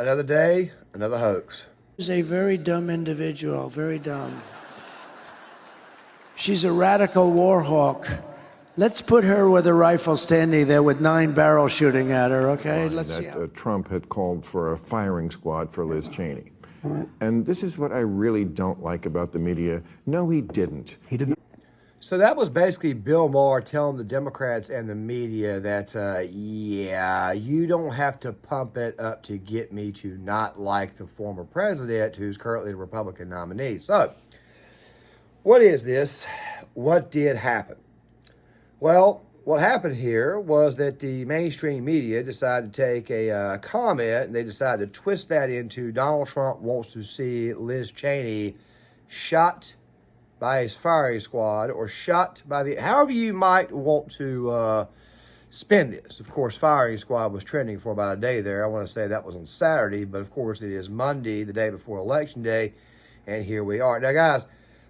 Another day, another hoax. She's a very dumb individual, very dumb. She's a radical war hawk. Let's put her with a rifle standing there with 9 barrels shooting at her, okay? Let's see. Trump had called for a firing squad for Liz Cheney. And this is what I really don't like about the media. No, he didn't. He didn't. So that was basically Bill Maher telling the Democrats and the media that, yeah, you don't have to pump it up to get me to not like the former president who's currently the Republican nominee. So what is this? What did happen? Well, what happened here was that the mainstream media decided to take a comment and they decided to twist that into Donald Trump wants to see Liz Cheney shot by his firing squad or shot by the, however you might want to spin this. Of course, firing squad was trending for about a day there. I want to say that was on Saturday, but of course it is Monday, the day before Election Day, and here we are. Now, guys,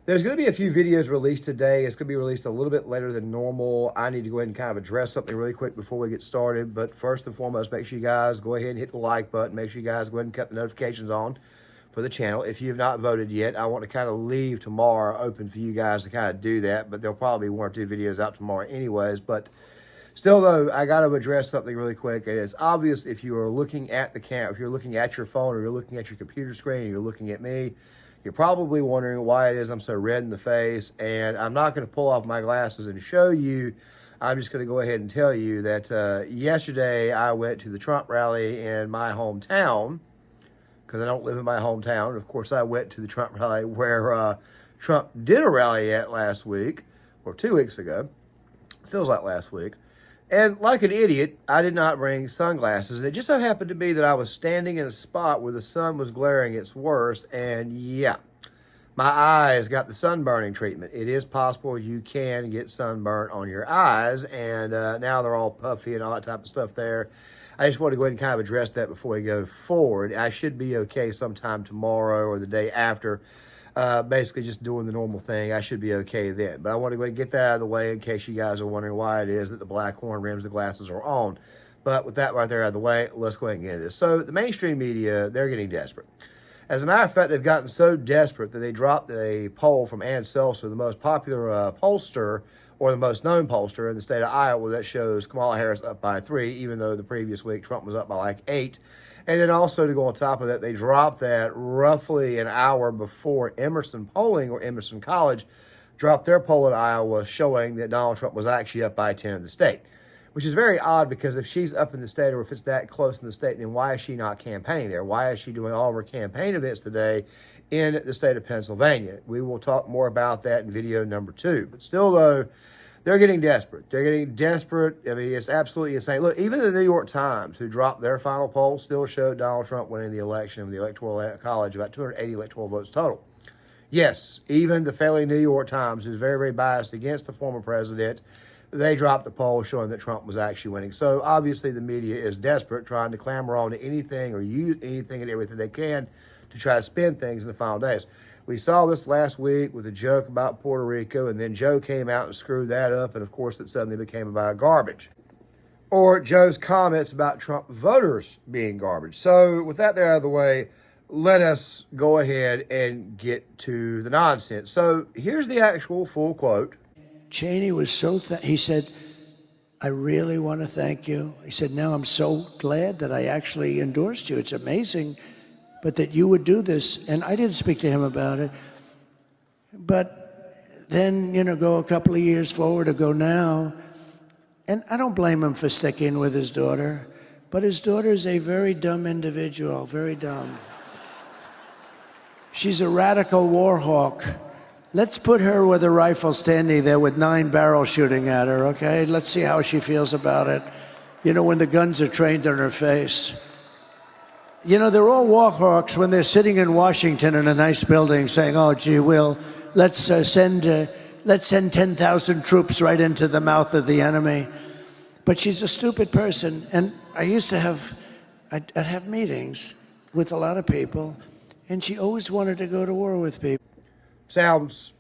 there's going to be a few videos released today. It's going to be released a little bit later than normal. I need to go ahead and kind of address something really quick before we get started. But first and foremost, make sure you guys go ahead and hit the like button. Make sure you guys go ahead and cut the notifications on for the channel. If you have not voted yet, I want to kind of leave tomorrow open for you guys to kind of do that. But there'll probably be 1 or 2 videos out tomorrow anyways. But still, though, I got to address something really quick. And it's obvious if you are looking at the camera, if you're looking at your phone or you're looking at your computer screen and you're looking at me, you're probably wondering why it is I'm so red in the face, and I'm not going to pull off my glasses and show you. I'm just going to go ahead and tell you that yesterday I went to the Trump rally in my hometown because I don't live in my hometown. Of course, I went to the Trump rally where Trump did a rally at last week or 2 weeks ago. Feels like last week. And like an idiot, I did not bring sunglasses. It just so happened to be that I was standing in a spot where the sun was glaring its worst. And yeah, my eyes got the sunburning treatment. It is possible you can get sunburn on your eyes. And now they're all puffy and all that type of stuff there. I just want to go ahead and kind of address that before we go forward. I should be okay sometime tomorrow or the day after. Basically just doing the normal thing. I should be okay then. But I want to go ahead and get that out of the way in case you guys are wondering why it is that the black horn rims the glasses are on. But with that right there out of the way, let's go ahead and get into this. So the mainstream media, they're getting desperate. As a matter of fact, they've gotten so desperate that they dropped a poll from Ann Seltzer, the most popular pollster or the most known pollster in the state of Iowa, that shows Kamala Harris up by 3, even though the previous week Trump was up by like 8. And then also to go on top of that, they dropped that roughly an hour before Emerson Polling or Emerson College dropped their poll in Iowa showing that Donald Trump was actually up by 10 in the state, which is very odd because if she's up in the state or if it's that close in the state, then why is she not campaigning there? Why is she doing all of her campaign events today in the state of Pennsylvania? We will talk more about that in video number 2. But still, though, they're getting desperate. They're getting desperate. I mean, it's absolutely insane. Look, even the New York Times, who dropped their final poll, still showed Donald Trump winning the election in the Electoral College, about 280 electoral votes total. Yes, even the failing New York Times, who's very, very biased against the former president, they dropped a poll showing that Trump was actually winning. So obviously the media is desperate, trying to clamor on to anything or use anything and everything they can to try to spin things in the final days. We saw this last week with a joke about Puerto Rico, and then Joe came out and screwed that up, and of course it suddenly became about garbage. Or Joe's comments about Trump voters being garbage. So with that there out of the way, let us go ahead and get to the nonsense. So here's the actual full quote. Cheney was so, he said, I really want to thank you. He said, now I'm so glad that I actually endorsed you. It's amazing. But that you would do this, and I didn't speak to him about it. But then, go a couple of years forward or go now, and I don't blame him for sticking with his daughter, but his daughter is a very dumb individual, very dumb. She's a radical war hawk. Let's put her with a rifle standing there with 9 barrels shooting at her, okay? Let's see how she feels about it. When the guns are trained on her face. They're all war hawks when they're sitting in Washington in a nice building saying, oh, gee, let's send 10,000 troops right into the mouth of the enemy. But she's a stupid person. And I used to I'd have meetings with a lot of people, and she always wanted to go to war with people. Sounds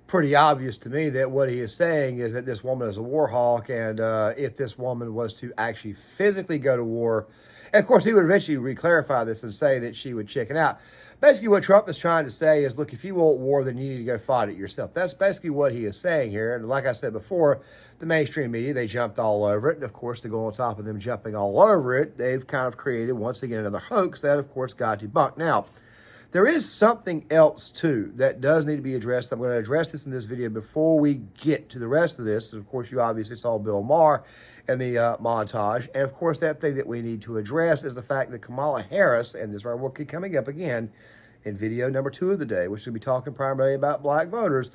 pretty obvious to me that what he is saying is that this woman is a war hawk, and if this woman was to actually physically go to war And of course, he would eventually re-clarify this and say that she would chicken out. Basically, what Trump is trying to say is, look, if you want war, then you need to go fight it yourself. That's basically what he is saying here. And like I said before, the mainstream media, they jumped all over it. And of course, to go on top of them jumping all over it, they've kind of created, once again, another hoax that, of course, got debunked. Now, there is something else, too, that does need to be addressed. I'm going to address this in this video before we get to the rest of this. And of course, you obviously saw Bill Maher in the montage. And of course, that thing that we need to address is the fact that Kamala Harris, and this will keep coming up again in video number 2 of the day, which will be talking primarily about black voters,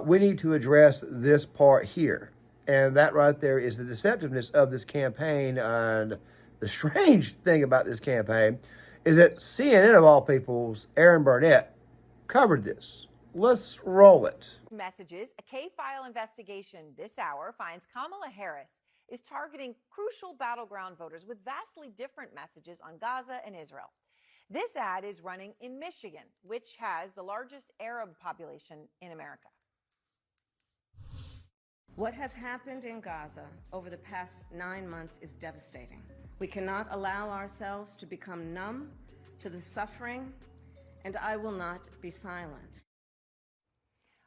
we need to address this part here. And that right there is the deceptiveness of this campaign. And the strange thing about this campaign is that CNN, of all people's, Aaron Burnett, covered this. Let's roll it. Messages. A K-file investigation this hour finds Kamala Harris is targeting crucial battleground voters with vastly different messages on Gaza and Israel. This ad is running in Michigan, which has the largest Arab population in America. What has happened in Gaza over the past 9 months is devastating. We cannot allow ourselves to become numb to the suffering, and I will not be silent.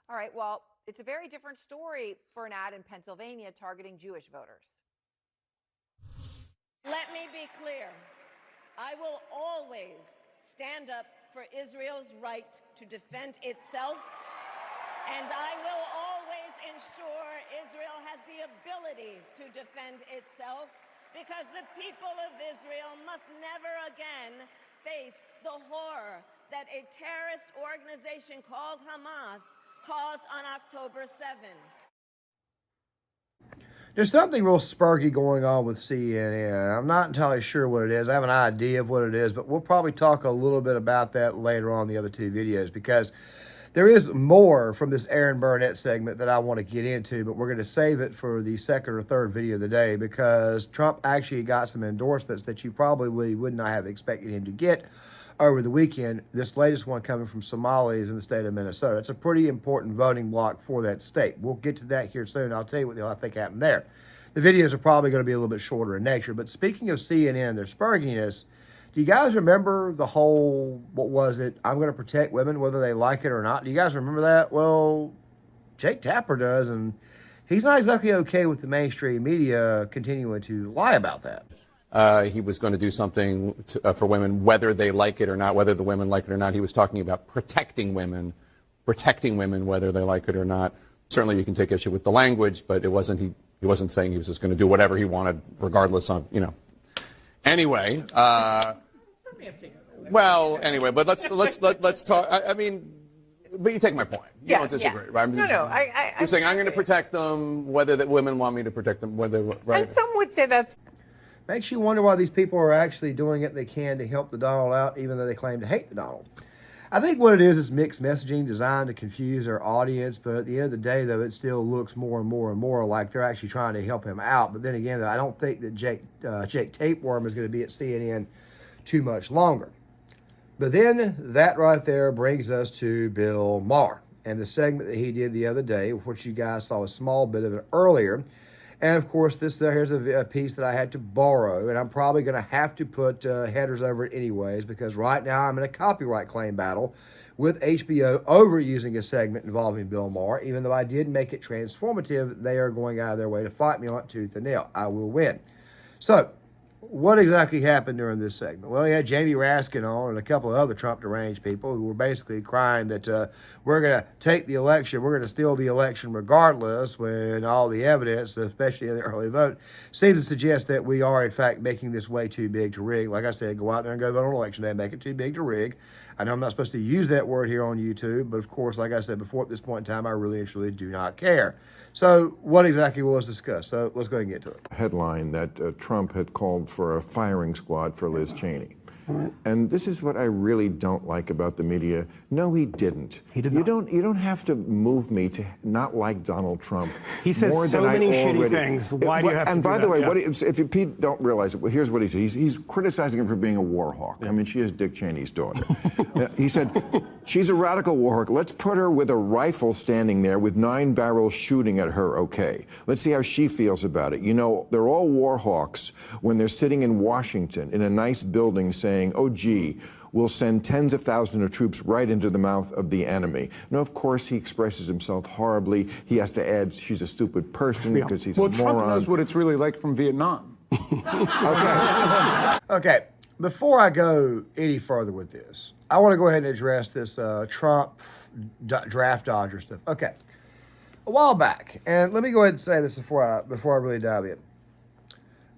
All right, well, it's a very different story for an ad in Pennsylvania targeting Jewish voters. Let me be clear. I will always stand up for Israel's right to defend itself, and I will always ensure Israel has the ability to defend itself, because the people of Israel must never again face the horror that a terrorist organization called Hamas caused on October 7th. There's something real sparky going on with CNN. I'm not entirely sure what it is. I have an idea of what it is, but we'll probably talk a little bit about that later on in the other 2 videos, because there is more from this Aaron Burnett segment that I want to get into, but we're going to save it for the second or third video of the day, because Trump actually got some endorsements that you probably would not have expected him to get over the weekend. This latest one coming from Somalis in the state of Minnesota. It's a pretty important voting block for that state. We'll get to that here soon. I'll tell you what I think happened there. The videos are probably going to be a little bit shorter in nature, but speaking of CNN, their sparkiness, do you guys remember the whole, what was it, I'm going to protect women whether they like it or not? Do you guys remember that? Well, Jake Tapper does, and he's not exactly okay with the mainstream media continuing to lie about that. He was going to do something for women, whether they like it or not, whether the women like it or not. He was talking about protecting women, whether they like it or not. Certainly you can take issue with the language, but it wasn't, he wasn't saying he was just going to do whatever he wanted, regardless of, you know. Anyway, anyway, but let's talk. I mean, but you take my point. You don't disagree, right? I'm saying I'm going to protect them, whether the women want me to protect them, whether, right? And some would say that's... Makes you wonder why these people are actually doing it they can to help the Donald out, even though they claim to hate the Donald. I think what it is mixed messaging designed to confuse their audience, but at the end of the day, though, it still looks more and more and more like they're actually trying to help him out. But then again, I don't think that Jake Tapeworm is going to be at CNN too much longer. But then that right there brings us to Bill Maher and the segment that he did the other day, which you guys saw a small bit of it earlier. And of course, here's a piece that I had to borrow, and I'm probably going to have to put headers over it anyways, because right now I'm in a copyright claim battle with HBO over using a segment involving Bill Maher. Even though I did make it transformative, they are going out of their way to fight me on it tooth and nail. I will win. So, what exactly happened during this segment? Well, you had Jamie Raskin on and a couple of other Trump deranged people who were basically crying that we're going to take the election, we're going to steal the election regardless, when all the evidence, especially in the early vote, seems to suggest that we are, in fact, making this way too big to rig. Like I said, go out there and go vote on election day, make it too big to rig. I know I'm not supposed to use that word here on YouTube, but of course, like I said before, at this point in time, I really and truly do not care. So what exactly was discussed? So let's go ahead and get to it. Headline that Trump had called for a firing squad for Liz Cheney. And this is what I really don't like about the media. No, he didn't. He did you not. You don't have to move me to not like Donald Trump. He says more so than many I already, shitty things. Why do you have to do that? And by the way, if you don't realize it, well, here's what he said. He's criticizing him for being a war hawk. I mean, she is Dick Cheney's daughter. He said, She's a radical war hawk. Let's put her with a rifle standing there with 9 barrels shooting at her, okay. Let's see how she feels about it. You know, they're all war hawks when they're sitting in Washington in a nice building saying, oh, gee, we'll send tens of thousands of troops right into the mouth of the enemy. Now, of course, he expresses himself horribly. He has to add she's a stupid person because he's a moron. Well, Trump knows what it's really like from Vietnam. Okay. Okay, before I go any further with this, I want to go ahead and address this Trump draft dodger stuff. Okay, a while back, and let me go ahead and say this before I really dive in.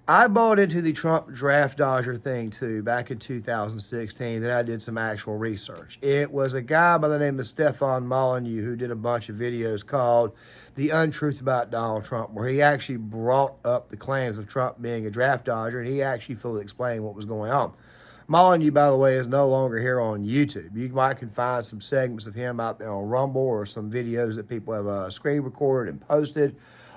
I bought into the Trump draft dodger thing too back in 2016. Then I did some actual research. It was a guy by the name of Stefan Molyneux who did a bunch of videos called The Untruth About Donald Trump, where he actually brought up the claims of Trump being a draft dodger, and he actually fully explained what was going on. Molyneux, by the way, is no longer here on YouTube. You might can find some segments of him out there on Rumble or some videos that people have screen recorded and posted,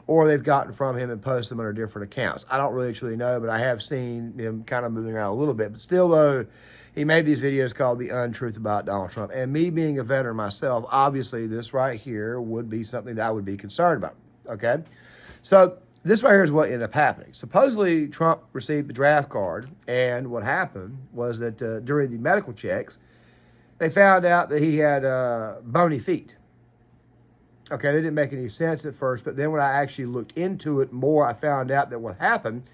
or they've gotten from him and posted them under different accounts. I don't really truly know, but I have seen him kind of moving around a little bit. But still, though, he made these videos called The Untruth About Donald Trump. And me being a veteran myself, obviously this right here would be something that I would be concerned about, okay? So this right here is what ended up happening. Supposedly, Trump received the draft card, and what happened was that during the medical checks, they found out that he had bony feet. Okay, that didn't make any sense at first, but then when I actually looked into it more, I found out that what happened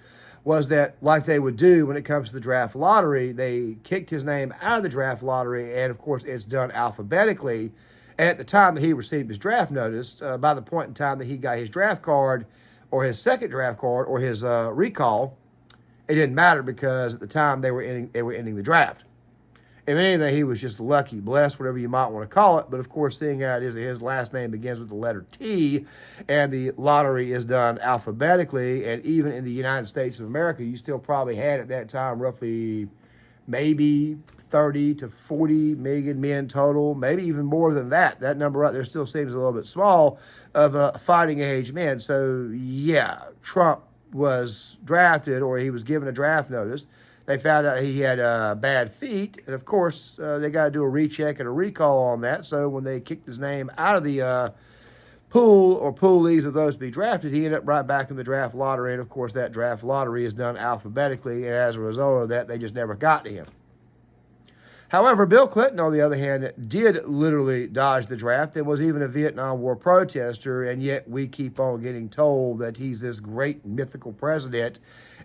was that, like they would do when it comes to the draft lottery, they kicked his name out of the draft lottery, and of course, it's done alphabetically. And at the time that he received his draft notice, by the point in time that he got his draft card, or his second draft card, or his recall, it didn't matter because at the time they were ending the draft. If anything, he was just lucky, blessed, whatever you might want to call it. But of course, seeing how it is that his last name begins with the letter T, and the lottery is done alphabetically, and even in the United States of America, you still probably had at that time roughly maybe 30 to 40 million men total, maybe even more than that. That number right there still seems a little bit small of fighting age men. So yeah, Trump was drafted, or he was given a draft notice. They found out he had bad feet, and of course, they got to do a recheck and a recall on that. So when they kicked his name out of the pool or poolies of those to be drafted, he ended up right back in the draft lottery. And of course, that draft lottery is done alphabetically, and as a result of that, they just never got to him. However, Bill Clinton, on the other hand, did literally dodge the draft and was even a Vietnam War protester, and yet we keep on getting told that he's this great mythical president.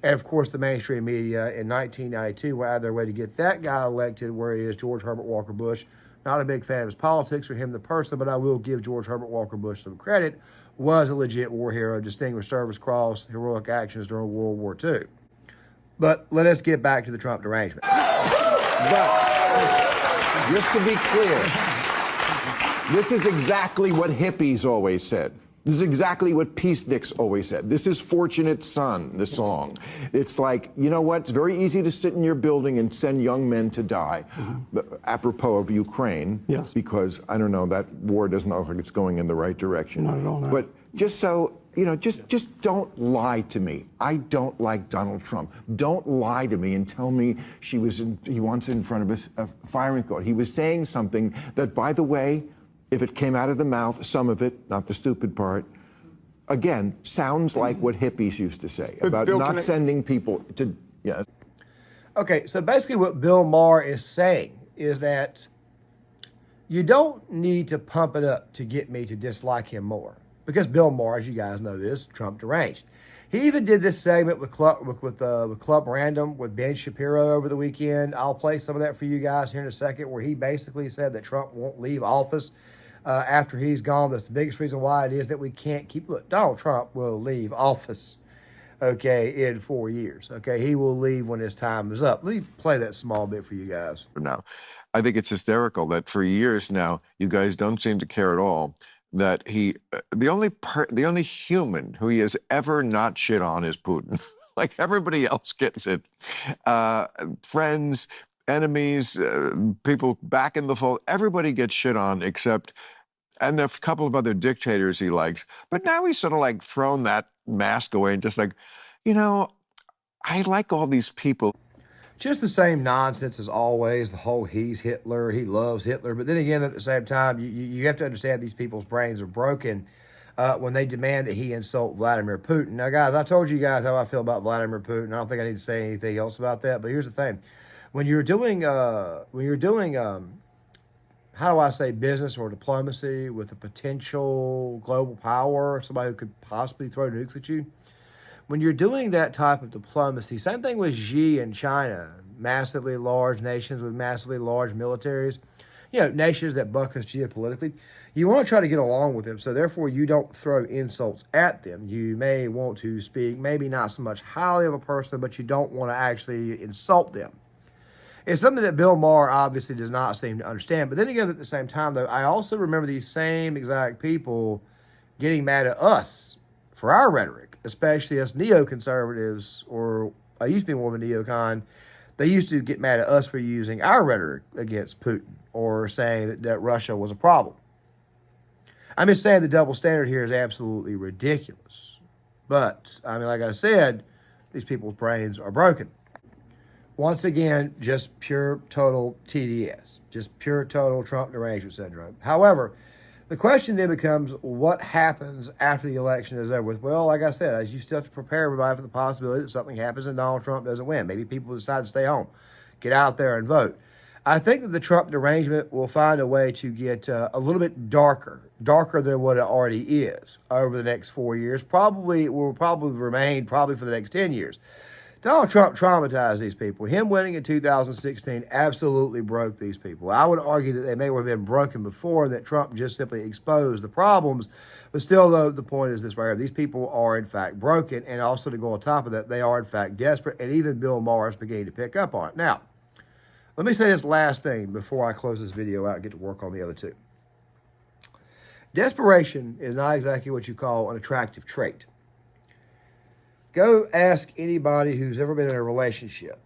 And of course, the mainstream media in 1992 went out of their way to get that guy elected, where he is George Herbert Walker Bush. Not a big fan of his politics or him the person, but I will give George Herbert Walker Bush some credit. Was a legit war hero, Distinguished Service Cross, heroic actions during World War II. But let us get back to the Trump derangement. But just to be clear, this is exactly what hippies always said. This is exactly what peaceniks always said. This is Fortunate Son, the song. It's like, you know what? It's very easy to sit in your building and send young men to die. Apropos of Ukraine. Yes. Because, I don't know, that war doesn't look like it's going in the right direction. Not at all, no. But just so, you know, just don't lie to me. I don't like Donald Trump. Don't lie to me and tell me he wants in front of a firing squad. He was saying something that, by the way, if it came out of the mouth, some of it, not the stupid part, again, sounds like what hippies used to say about Bill, not sending people to, yeah. Okay, so basically what Bill Maher is saying is that you don't need to pump it up to get me to dislike him more. Because Bill Maher, as you guys know, is Trump deranged. He even did this segment with Club Random with Ben Shapiro over the weekend. I'll play some of that for you guys here in a second, where he basically said that Trump won't leave office after he's gone. That's the biggest reason why it is that we can't keep. Look, Donald Trump will leave office, okay, in 4 years. Okay, he will leave when his time is up. Let me play that small bit for you guys. Now, I think it's hysterical that for years now, you guys don't seem to care at all that the only human who he has ever not shit on is Putin. Like everybody else gets it. Friends, enemies, people back in the fold, everybody gets shit on and a couple of other dictators he likes. But now he's sort of like thrown that mask away and just like, you know, I like all these people. Just the same nonsense as always. The whole he's Hitler, he loves Hitler. But then again, at the same time, you have to understand these people's brains are broken when they demand that he insult Vladimir Putin. Now, guys, I told you guys how I feel about Vladimir Putin. I don't think I need to say anything else about that. But here's the thing: when you're doing how do I say, business or diplomacy with a potential global power, somebody who could possibly throw nukes at you. When you're doing that type of diplomacy, same thing with Xi in China, massively large nations with massively large militaries, nations that buck us geopolitically. You want to try to get along with them, so therefore you don't throw insults at them. You may want to speak, maybe not so much highly of a person, but you don't want to actually insult them. It's something that Bill Maher obviously does not seem to understand. But then again, at the same time, though, I also remember these same exact people getting mad at us for our rhetoric, especially us neoconservatives, or I used to be more of a neocon. They used to get mad at us for using our rhetoric against Putin or saying that Russia was a problem. I'm just saying the double standard here is absolutely ridiculous. But, like I said, these people's brains are broken. Once again, just pure, total TDS. Just pure, total Trump derangement syndrome. However, the question then becomes, what happens after the election is over with? Well, like I said, you still have to prepare everybody for the possibility that something happens and Donald Trump doesn't win. Maybe people decide to stay home, get out there and vote. I think that the Trump derangement will find a way to get a little bit darker than what it already is over the next 4 years. It will probably remain for the next 10 years. Donald Trump traumatized these people. Him winning in 2016 absolutely broke these people. I would argue that they may have been broken before, and that Trump just simply exposed the problems. But still, though, the point is this right here. These people are, in fact, broken. And also, to go on top of that, they are, in fact, desperate. And even Bill Maher is beginning to pick up on it. Now, let me say this last thing before I close this video out and get to work on the other two. Desperation is not exactly what you call an attractive trait. Go ask anybody who's ever been in a relationship.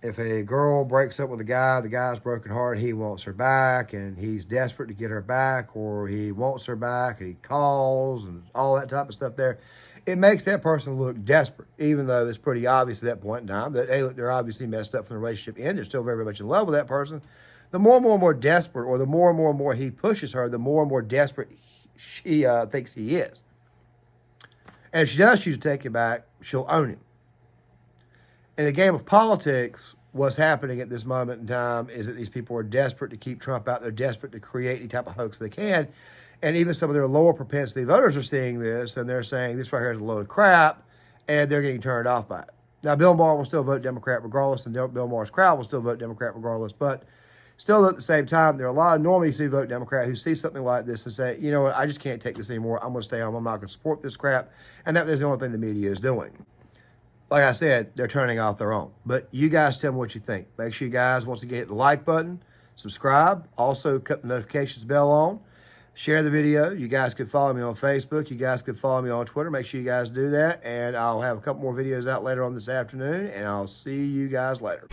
If a girl breaks up with a guy, the guy's broken heart, he wants her back, and he's desperate to get her back, or he wants her back, and he calls, and all that type of stuff there. It makes that person look desperate, even though it's pretty obvious at that point in time that, hey, look, they're obviously messed up from the relationship end. They're still very, very much in love with that person. The more and more desperate, or the more and more he pushes her, the more and more desperate she thinks he is. And if she does choose to take him back, she'll own him. In the game of politics, what's happening at this moment in time is that these people are desperate to keep Trump out. They're desperate to create any type of hoax they can. And even some of their lower propensity voters are seeing this, and they're saying this right here is a load of crap, and they're getting turned off by it. Now, Bill Maher will still vote Democrat regardless, and Bill Maher's crowd will still vote Democrat regardless, but still, at the same time, there are a lot of normies who vote Democrat who see something like this and say, you know what, I just can't take this anymore. I'm going to stay home. I'm not going to support this crap. And that is the only thing the media is doing. Like I said, they're turning off their own. But you guys tell me what you think. Make sure you guys, once again, hit the like button, subscribe, also cut the notifications bell on, share the video. You guys could follow me on Facebook. You guys could follow me on Twitter. Make sure you guys do that. And I'll have a couple more videos out later on this afternoon, and I'll see you guys later.